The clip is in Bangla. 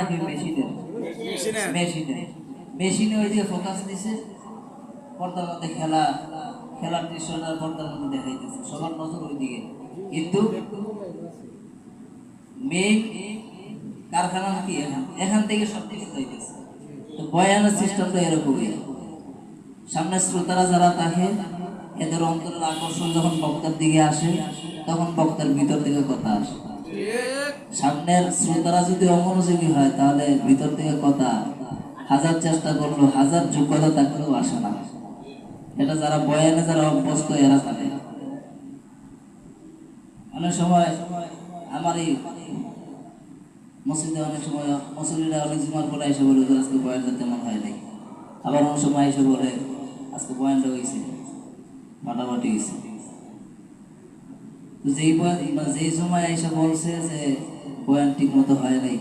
নাকি মেশিনের? মেশিনে মেশিনে ওই যে ফোকাস দিছে, পর্দার মধ্যে খেলার দৃশ্যটা পর্দার মধ্যে দেখাইতেছে, সবার নজর ওইদিকে। কিন্তু মেইন কারখানা নাকি এখান থেকে সব কিছু হইতেছে। তো বয়ানের সিস্টেমটা এরকমই। সামনে শ্রোতারা যারা থাকে, এদের অন্তরের আকর্ষণ যখন বক্তার দিকে আসে, তখন বক্তার ভিতর থেকে কথা আসে। সামনের শ্রোতারা যদি অমনোযোগী হয়, তাহলে ভিতর থেকে কথা হাজার চেষ্টা করলো, হাজার যোগ্যতা থাকলেও আসে না। এটা যারা বয়ানে যারা অভ্যস্ত, এরা জানে। অনেক সময় আমার এই মসজিদে অনেক সময় মুসল্লিরা অনেক জুমার পরে এসে বলে যে আজকে বয়ানটা তেমন হয় নাই। আবার অনেক সময় এসে বলে আজকে বয়ানটা হয়েছে, মাটামাটি হয়েছে। যেই সময় এসে বলছে যে বয়ান ঠিক মতো হয় নাই,